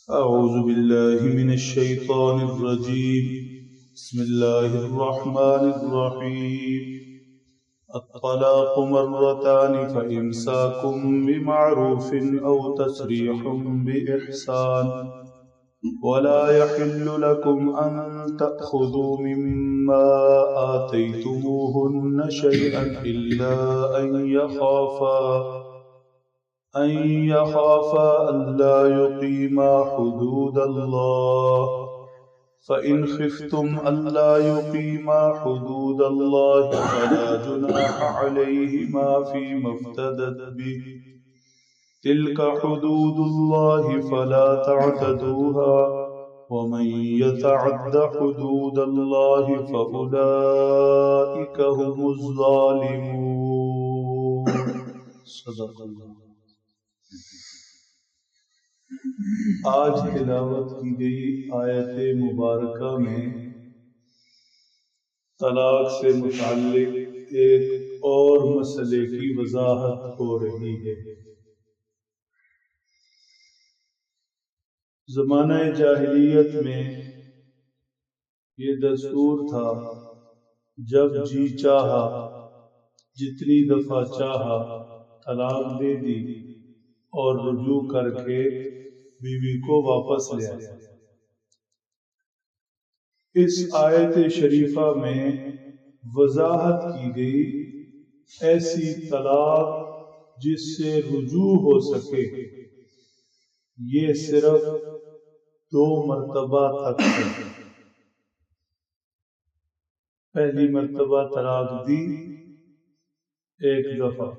أعوذ بالله من الشيطان الرجيم. بسم الله الرحمن الرحيم. الطلاق مرتان فإمساك بمعروف أو تسريح بإحسان ولا يحل لكم أن تأخذوا مما آتيتموهن شيئا إلا أن يخافا ألا يقيما حدود الله فإن خفتم ألا يقيما حدود الله فلا جناح عليهما فيما افتدت به تلك حدود الله فلا تعتدوها ومن يتعد حدود الله فأولئك هم الظالمون. صدق اللہ. آج تلاوت کی گئی آیت مبارکہ میں طلاق سے متعلق ایک اور مسئلے کی وضاحت ہو رہی ہے. زمانہ جاہلیت میں یہ دستور تھا، جب جی چاہا جتنی دفعہ چاہا طلاق دے دی اور رجوع کر کے بیوی کو واپس لے آیا. اس آیت شریفہ میں وضاحت کی گئی ایسی طلاق جس سے رجوع ہو سکے یہ صرف 2 مرتبہ تک ہے. پہلی مرتبہ طلاق دی، ایک دفعہ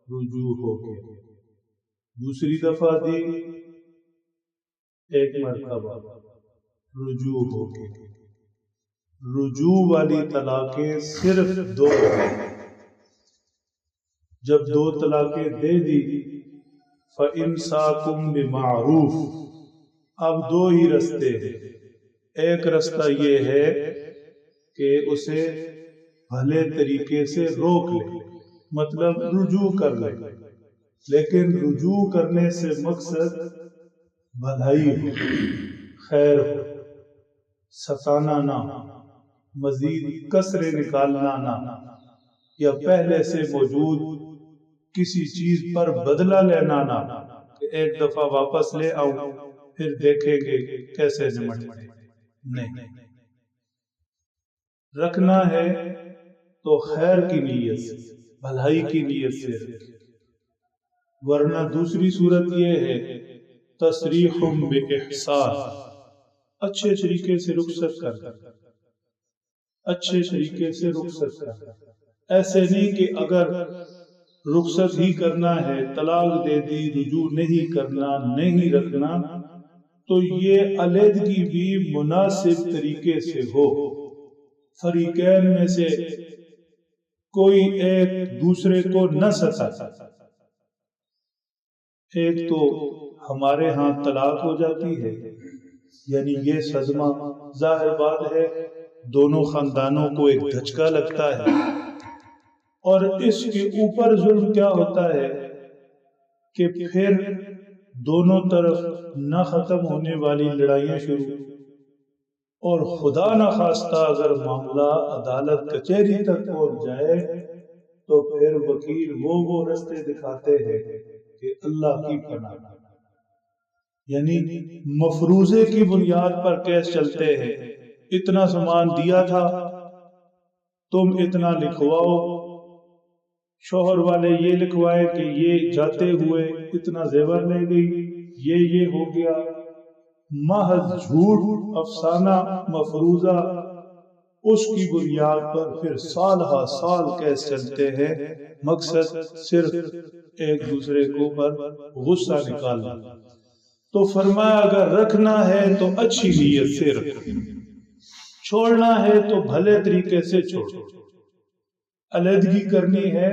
رجوع ہو گیا. دوسری دفعہ دی، ایک مرتبہ رجوع ہو گیا. رجوع والی طلاقیں صرف 2 ہیں. جب 2 طلاقیں دے دی فَإِمْسَاكُمْ بِمَعْرُوف، اب 2 ہی رستے ہیں. ایک رستہ یہ ہے کہ اسے بھلے طریقے سے روک لے، مطلب رجوع کر لے، لیکن رجوع کرنے سے مقصد بھلائی ہو، خیر ہو، ستانا نہ، مزید کسرے نکالنا نہ، یا پہلے سے موجود کسی چیز پر بدلہ لینا نہ کہ ایک دفعہ واپس لے آؤ پھر دیکھیں گے کیسے نمٹتے. نہیں، رکھنا ہے تو خیر کی نیت سے، بھلائی کی نیت سے رکھیں. ورنہ دوسری صورت یہ ہے تصریح بإحسان، اچھے طریقے سے رخصت کرنا، اچھے طریقے سے رخصت کرنا. ایسے نہیں کہ اگر رخصت ہی کرنا ہے، طلاق دے دی، رجوع نہیں کرنا، نہیں رکھنا، تو یہ علیحدگی بھی مناسب طریقے سے ہو. فریقین میں سے کوئی ایک دوسرے کو نہ ستا. ایک تو ہمارے ہاں طلاق ہو جاتی ہے، یعنی یہ صدمہ ظاہر بات ہے دونوں خاندانوں کو ایک دھچکا لگتا ہے، اور اس کے اوپر ظلم کیا ہوتا ہے کہ پھر دونوں طرف نہ ختم ہونے والی لڑائیاں شروع، اور خدا نہ خواستہ اگر معاملہ عدالت کچہری تک پہنچ جائے تو پھر وکیل وہ رستے دکھاتے ہیں کہ اللہ کی پناہ، یعنی مفروضے کی بنیاد پر کیس چلتے ہیں. اتنا سامان دیا تھا، تم اتنا لکھواؤ. شوہر والے یہ لکھوائے کہ یہ جاتے ہوئے اتنا زیور لے گئی، یہ ہو گیا. محض جھوٹ، افسانہ، مفروضہ، اس کی بنیاد پر پھر سال ہا سال کیس چلتے ہیں. مقصد صرف ایک دوسرے کو پر غصہ نکالنا. تو فرمایا اگر رکھنا ہے تو اچھی نیت سے رکھو، چھوڑنا ہے تو بھلے طریقے سے چھوڑو. علیحدگی کرنی ہے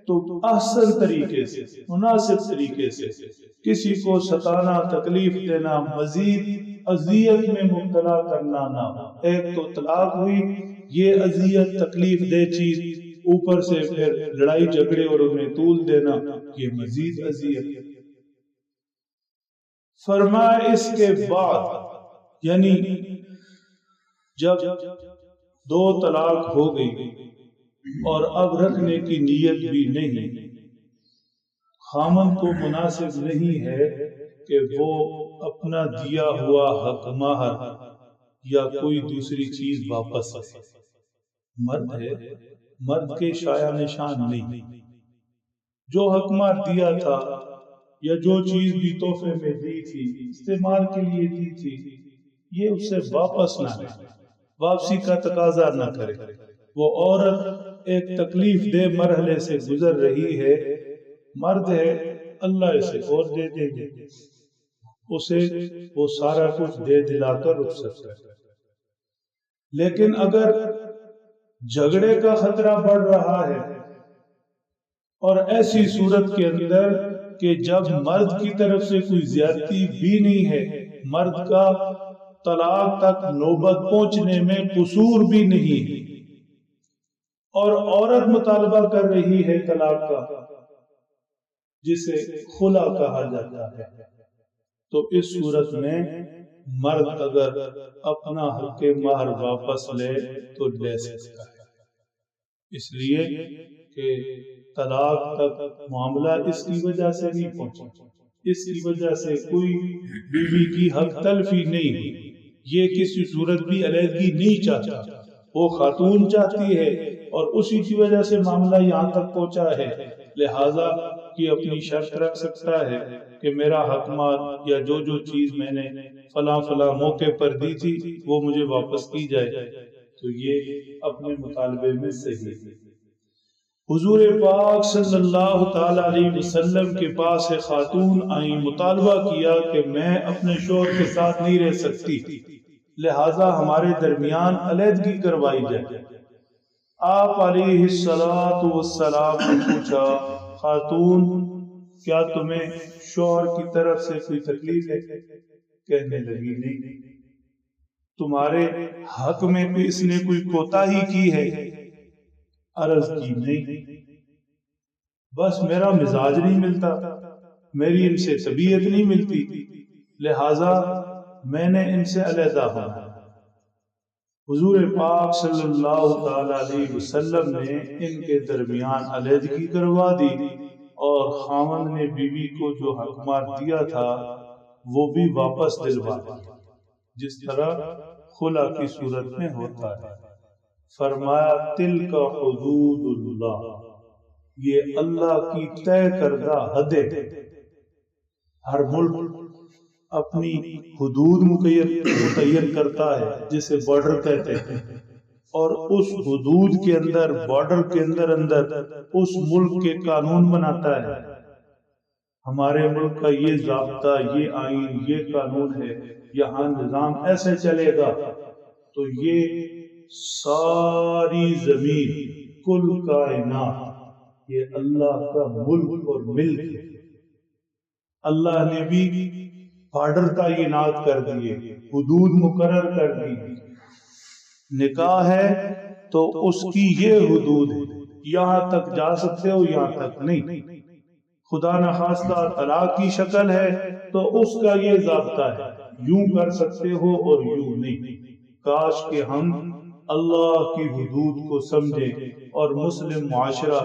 تو احسن طریقے سے، مناسب طریقے سے، کسی کو ستانا، تکلیف دینا، مزید اذیت میں مبتلا کرنا نہ. ایک تو طلاق ہوئی، یہ اذیت تکلیف دہ چیز، اوپر سے پھر لڑائی جھگڑے اور انہیں طول دینا، یہ مزید اذیت. فرمایا اس کے بعد یعنی جب 2 طلاق ہو گئی اور اب رکھنے کی نیت بھی نہیں، خامن کو مناسب نہیں ہے کہ وہ اپنا دیا ہوا حق مہر یا کوئی دوسری چیز واپس لے۔ مرد ہے، مرد کے شایع نشان نہیں، جو حق مہر دیا تھا یا جو چیز بھی تحفے میں دی تھی، استعمال کے لیے دی تھی، یہ اس سے واپس نہ لے، واپسی کا تقاضا نہ کرے۔ وہ عورت ایک تکلیف دہ مرحلے سے گزر رہی ہے، مرد ہے، اللہ اسے اور دے دے گے، اسے وہ سارا کچھ دے دلا کر رک سکتا ہے۔ لیکن اگر جھگڑے کا خطرہ بڑھ رہا ہے اور ایسی صورت کے اندر کہ جب مرد کی طرف سے کوئی زیادتی بھی نہیں ہے، مرد کا طلاق تک نوبت پہنچنے میں قصور بھی نہیں ہے، اور عورت مطالبہ کر رہی ہے طلاق کا جسے خلا کہا جاتا ہے، تو اس صورت میں مرد اگر اپنا حق مہر واپس لے تو لے سکتا ہے، اس لیے کہ طلاق تک معاملہ اس کی وجہ سے نہیں پہنچا، اس کی وجہ سے کوئی بیوی کی حق تلفی نہیں ہوئی، یہ کسی صورت بھی علیحدگی نہیں چاہتا، وہ خاتون چاہتی ہے اور اسی کی وجہ سے معاملہ یہاں تک پہنچا ہے، لہذا کہ اپنی شرط رکھ سکتا ہے کہ میرا حق مال یا جو جو چیز میں نے فلاں فلاں موقع پر دی تھی وہ مجھے واپس کی جائے، تو یہ اپنے مطالبے میں صحیح ہے۔ حضور پاک صلی اللہ تعالی علیہ وسلم کے پاس ایک خاتون آئی، مطالبہ کیا کہ میں اپنے شوہر کے ساتھ نہیں رہ سکتی، لہذا ہمارے درمیان علیحدگی کروائی جائے۔ آپ علیہ السلام نے پوچھا، خاتون کیا تمہیں شوہر کی طرف سے کوئی تکلیف ہے؟ کہنے لگی نہیں۔ تمہارے حق میں بھی اس نے کوئی کوتاہی کی ہے؟ عرض کی نہیں، بس میرا مزاج نہیں ملتا، میری ان سے طبیعت نہیں ملتی، لہذا میں نے ان سے علیحدہ ہونا۔ حضور پاک صلی اللہ تعالی علیہ وسلم نے ان کے درمیان علیحدگی کروا دی، اور خاوند نے بیوی کو جو حق مہر دیا تھا وہ بھی واپس دلوا دیا، جس طرح خلا کی صورت میں ہوتا ہے۔ فرمایا تلک حدود اللہ، یہ اللہ کی طے کردہ حدیں، ہر ملک اپنی حدود متعین کرتا ہے جسے بارڈر کہتے ہیں، اور اس حدود کے اندر، بارڈر کے اندر اس ملک کے قانون بناتا ہے۔ ہمارے ملک کا یہ ضابطہ، یہ آئین، یہ قانون ہے، یہاں نظام ایسے چلے گا، تو یہ ساری زمین، کل کائنات، یہ اللہ کا ملک اور ملک ہے۔ اللہ نے بھی بارڈر تعینات کر دیے، حدود مقرر کر دی۔ نکاح ہے تو اس کی یہ حدود ہے، یہاں تک جا سکتے ہو، یہاں تک نہیں۔ خدا نخواستہ طلاق کی شکل ہے تو اس کا یہ ضابطہ ہے، یوں کر سکتے ہو اور یوں نہیں۔ کاش کہ ہم اللہ کی حدود کو سمجھیں اور مسلم معاشرہ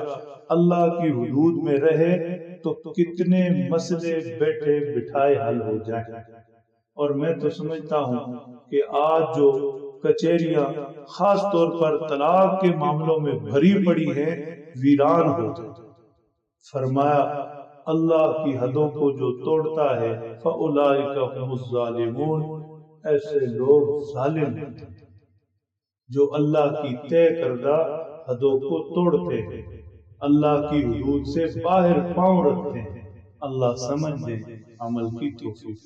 اللہ کی حدود میں رہے تو کتنے مسئلے بیٹھے بٹھائے حل ہو جائیں۔ اور میں تو سمجھتا ہوں کہ آج جو کچہریاں خاص طور پر طلاق کے معاملوں میں بھری پڑی ہیں، ویران ہو جائیں۔ فرمایا اللہ کی حدوں کو جو توڑتا ہے فَأُولَئِكَ هُمُ الظَّالِمُونَ، ایسے لوگ ظالم ہیں جو اللہ کی طے کردہ حدوں کو توڑتے ہیں، اللہ کی حدود سے باہر پاؤں رکھتے ہیں۔ اللہ سمجھ دے، عمل کی توفیق۔